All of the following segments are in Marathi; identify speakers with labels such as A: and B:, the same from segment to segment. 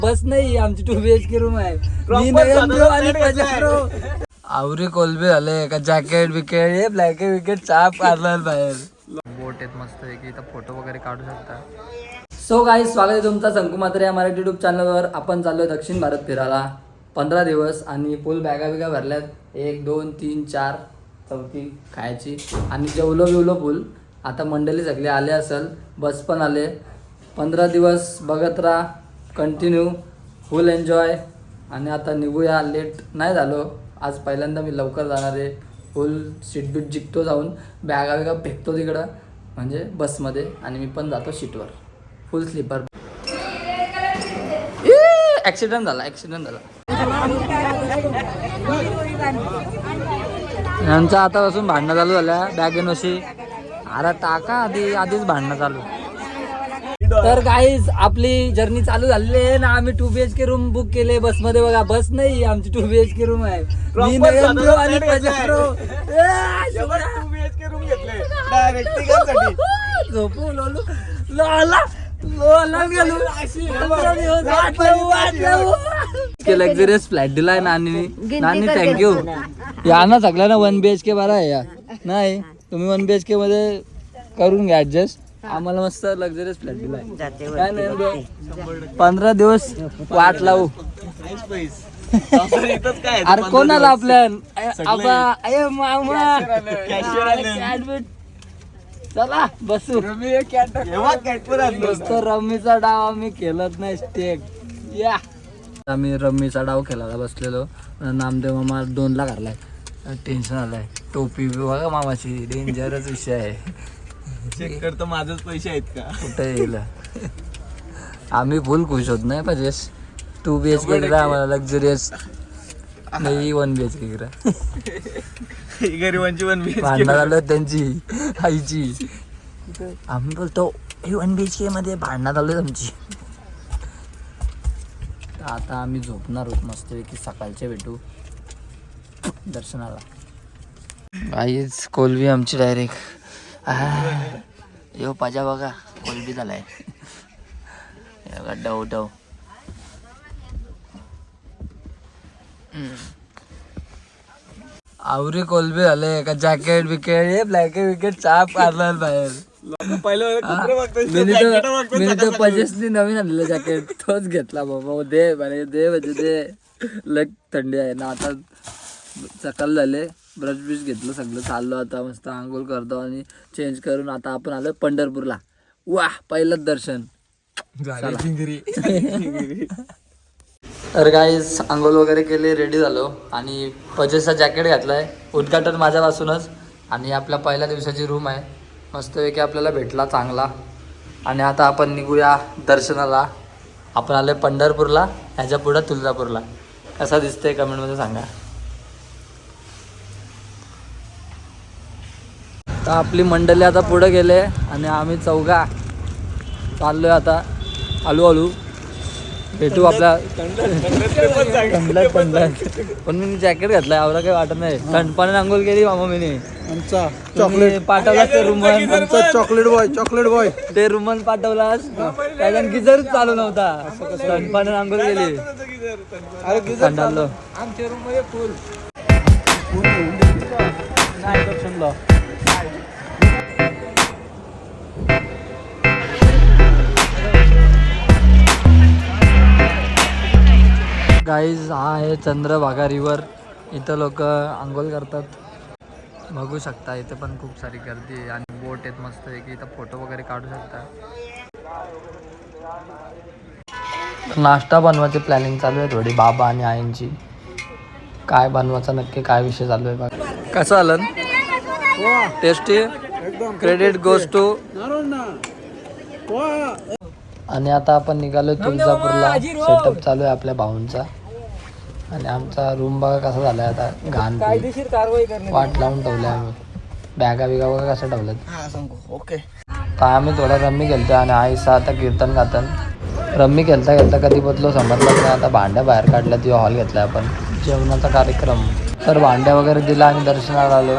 A: बस नाही आमची 2 BHK रूम आहे. मी नयन आणि पजारो आवरी कोलबी झाले का जॅकेट विकेट हे ब्लॅकेट विकेट चाप मारला बाहेर. बोट आहेत मस्त आहे की इथं फोटो वगैरे काढू शकता. सो गाईज स्वागत आहे तुमचा संकू म्हात्रे या मराठी यूट्यूब चॅनलवर. आपण चाललोय दक्षिण भारत फिरायला 15 दिवस आणि फुल बॅगा बिगा भरल्यात. 1 2 3 4 चौथी खायची आणि जेवलो बिवलो फुल. आता मंडळी सगळे आले असेल, बस पण आले. 15 दिवस बघत राहा कंटिन्यू, फुल एन्जॉय. आणि आता निघूया, लेट नाही झालो. आज पहिल्यांदा मी लवकर जाणार आहे. फुल सीट बीट जिंकतो, जाऊन बॅगा बिगा फेकतो तिकडं म्हणजे बसमध्ये आणि मी पण जातो सीटवर फुल स्लीपर. ॲक्सिडेंट झाला. यांचं आतापासून भांडणं चालू झाल्या बॅगेनोशी. अरे टाका आधीच भांडणं चालू. तर गाईज आपली जर्नी चालू झालेली आहे ना. आम्ही 2 BHK रूम बुक केले बसमध्ये. बघा बस नाही आमची 2 BHK रूम आहे. मी नयन आणि पजारो
B: 2 BHK रूम घेतले डायरेक्ट तिघांसाठी.
A: झोपू लोला लक्झरियस फ्लॅट दिलाय नानी थँक्यू. या ना सगळ्यांना 1 BHK बरा आहे. या नाही तुम्ही 1 BHK मध्ये करून घ्या ऍडजस्ट. आम्हाला मस्त लक्झरियस फ्लॅट दिलाय. काय नाही 15 दिवस वाट लावू. अरे कोणाला आपल्या मामा चला बसू. रम्मीचा डाव आम्ही खेळत नाही स्टेक. या आम्ही रम्मीचा डाव खेळायला बसलेलो. नामदेव मामा 2 ला घालाय. टेन्शन आलंय. टोपी बघा मामाची, डेंजरच विषय आहे.
B: चेक करतो माझेच पैसे आहेत का
A: कुठे येईल. आम्ही फुल खुश होत नाही पाहिजे. 2 BHK करा आम्हाला लक्झरियस नाही. 1 BHK करा.
B: गरिबांची 1 BHK
A: भांडणं झालं त्यांची आईची. आम्ही बोलतो 1 BHK मध्ये भांडणं झालं आमची. आता आम्ही झोपणार आहोत मस्त की सकाळचे भेटू दर्शनाला. आईच कोलबी आमची डायरेक्ट. यो पाजा बघा कोलबी झालाय. डव डव आवरी कोलबी झाले का जॅकेट विकेट हे ब्लॅकेट विकेट चाप मारला बाहेर. मी तर पजेसनी नवीन आणलेलं जॅकेट तोच घेतला बाबा. दे म्हणजे दे लग थंडी आहे ना. आता सकाळ झाले, ब्रश ब्रिश घेतलं सगळं, चाललो आता मस्त आंघोळ करतो आणि चेंज करून आता आपण आलो पंढरपूरला. वाह पहिलंच दर्शन. तर गाईज आंघोळ वगैरे केले, रेडी झालो आणि पजेसचा जॅकेट घातलाय. उद्घाटन माझ्यापासूनच. आणि आपल्या पहिल्या दिवसाची रूम आहे मस्तपैकी आपल्याला भेटला चांगला. आणि आता आपण निघूया दर्शनाला. आपण आलोय पंढरपूरला, ह्याच्या पुढं तुळजापूरला. कसा दिसतंय कमेंटमध्ये सांगा. तर आपली मंडळी आता पुढे गेले आणि आम्ही चौघा चाललोय आता हळूहळू. भेटू आपल्या पण मी जॅकेट घातलाय आवडा काही वाटत नाही. थंड पाण्याने आंघोळ केली मामा मी. चॉकलेट पाठवला ते रुमन. चॉकलेट बॉय ते रुमन पाठवलास कारण गिझरच चालू नव्हता. थंड पाण्याने आंघोळ केली. थंडालो आमच्या रूम मध्ये फुल गाईज. हा आहे चंद्रभागा रिव्हर. इथं लोक आंघोळ करतात, बघू शकता. इथे पण खूप सारी गर्दी आहे आणि बोट आहेत मस्त आहे की इथं फोटो वगैरे काढू शकता. नाश्ता बनवायची प्लॅनिंग चालू आहे थोडी बाबा आणि आईंची. काय बनवायचा नक्की काय विषय चालू आहे बघा. कसं आलं टेस्टी. Credit goes to. आणि आता आपण निघालो तुळजापूरला. सेटअप चालू आहे आपल्या भाऊंचा. आणि आमचा रूम बघा कसा झालाय आता घाण. वाट लावून ठेवले आम्ही. बॅगा बिगा बघा कसं ठेवल्यात.
B: ओके.
A: काय आम्ही थोडा रम्मी खेळतोय आणि आईसा आता कीर्तन गातन. रम्मी खेळता कधी बदलो समजलं नाही. आता भांड्या बाहेर काढल्या, ती हॉल घेतलाय आपण जेवणाचा कार्यक्रम. तर भांड्या वगैरे दिला आणि दर्शनाला आलो.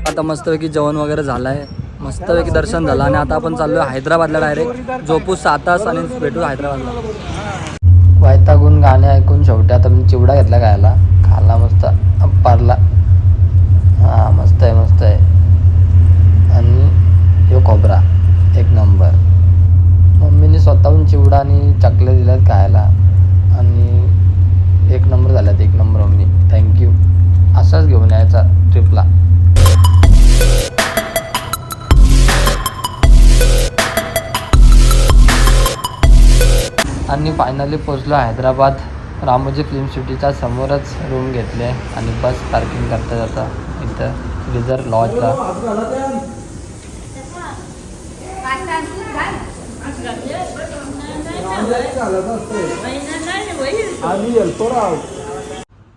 A: आता मस्तपैकी जेवण वगैरे झालं आहे. मस्तपैकी दर्शन झालं आणि आता आपण चाललो हैदराबादला डायरेक्ट झोपू 7 तास आणि भेटू हैदराबादला. वैतागून गाणे ऐकून शेवटी आता मी चिवडा घेतला खाला मस्त पारला. हां मस्त आहे आणि ह्यो खोबरा एक नंबर. मम्मीने स्वतःहून चिवडा आणि चकले दिल्यात खायला आणि एक नंबर झाल्यात. एक नंबर मम्मी, थँक्यू. असाच घेऊन यायचा ट्रिपला. आणि फायनली पोचलो हैदराबाद. रामोजी फिल्म सिटीच्या समोरच रूम घेतले आणि बस पार्किंग करता जाता इथं रिझर्व लॉजला.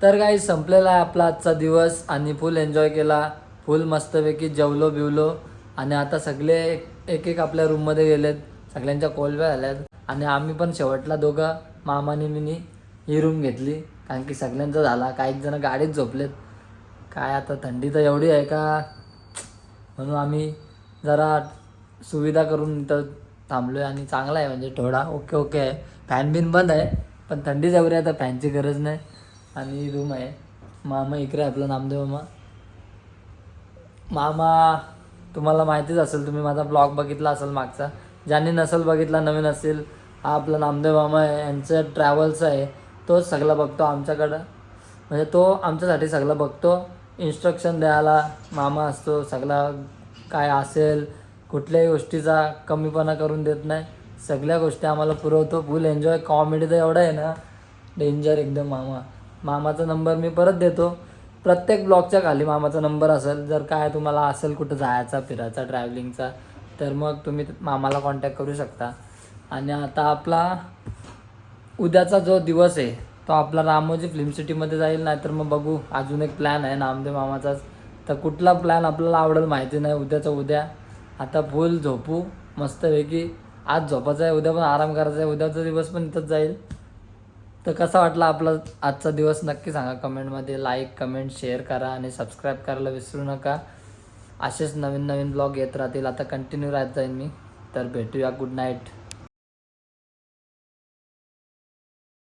A: तर काही संपलेला आहे आपला आजचा दिवस आणि फुल एन्जॉय केला. फुल मस्तपैकी जेवलो बिवलो आणि आता सगळे एक आपल्या रूममध्ये गेलेत. सगळ्यांच्या कोलब्या झाल्यात आणि आम्ही पण शेवटला दोघं मामाने मिनी ही रूम घेतली कारण की सगळ्यांचा झाला. काही जण गाडीत झोपलेत. काय आता थंडी तर एवढी आहे का म्हणून आम्ही जरा सुविधा करून इथं थांबलो आहे आणि चांगला आहे म्हणजे थोडा ओके आहे. फॅन बिन बंद आहे पण थंडीच एवढी आहे तर फॅनची गरज नाही. आणि रूम आहे. मामा इकडे आपलं नामदेव मामा तुम्हाला माहितीच असेल, तुम्ही माझा ब्लॉग बघितला असेल मागचा. ज्यांनी नसेल बघितला नवीन असेल, हा आपला नामदेव मामा आहे. यांचं ट्रॅव्हल्स आहे. तोच सगळं बघतो आमच्याकडं म्हणजे तो आमच्यासाठी सगळं बघतो. इन्स्ट्रक्शन द्यायला मामा असतो. सगळं काय असेल कुठल्याही गोष्टीचा कमीपणा करून देत नाही. सगळ्या गोष्टी आम्हाला पुरवतो. फुल एन्जॉय. कॉमेडी तर एवढं आहे ना डेंजर एकदम. मामाचा नंबर मी परत देतो. प्रत्येक ब्लॉगच्या खाली मामाचा नंबर असेल. जर काय तुम्हाला असेल कुठं जायचा फिरायचा ट्रॅव्हलिंगचा तर मग तुम्ही मामाला कॉन्टॅक्ट करू शकता. आणि आता आपला उद्याचा जो दिवस आहे तो आपला रामोजी फिल्म सिटीमध्ये जाईल. नाहीतर मग बघू अजून एक प्लॅन आहे नामदेव मामाचाच. तर कुठला प्लॅन आपल्याला आवडेल माहिती नाही. उद्याचा उद्या आता फुल झोपू मस्तपैकी. आज झोपायचं आहे, उद्या पण आराम करायचा आहे. उद्याचा दिवस पण इथंच जाईल. तर कसा वाटला आपला आजचा दिवस नक्की सांगा कमेंटमध्ये. लाईक कमेंट शेअर करा आणि सबस्क्राईब करायला विसरू नका. असेच नवीन ब्लॉग येत राहतील. आता कंटिन्यू राहत जाईन मी. तर भेटूया. Good night.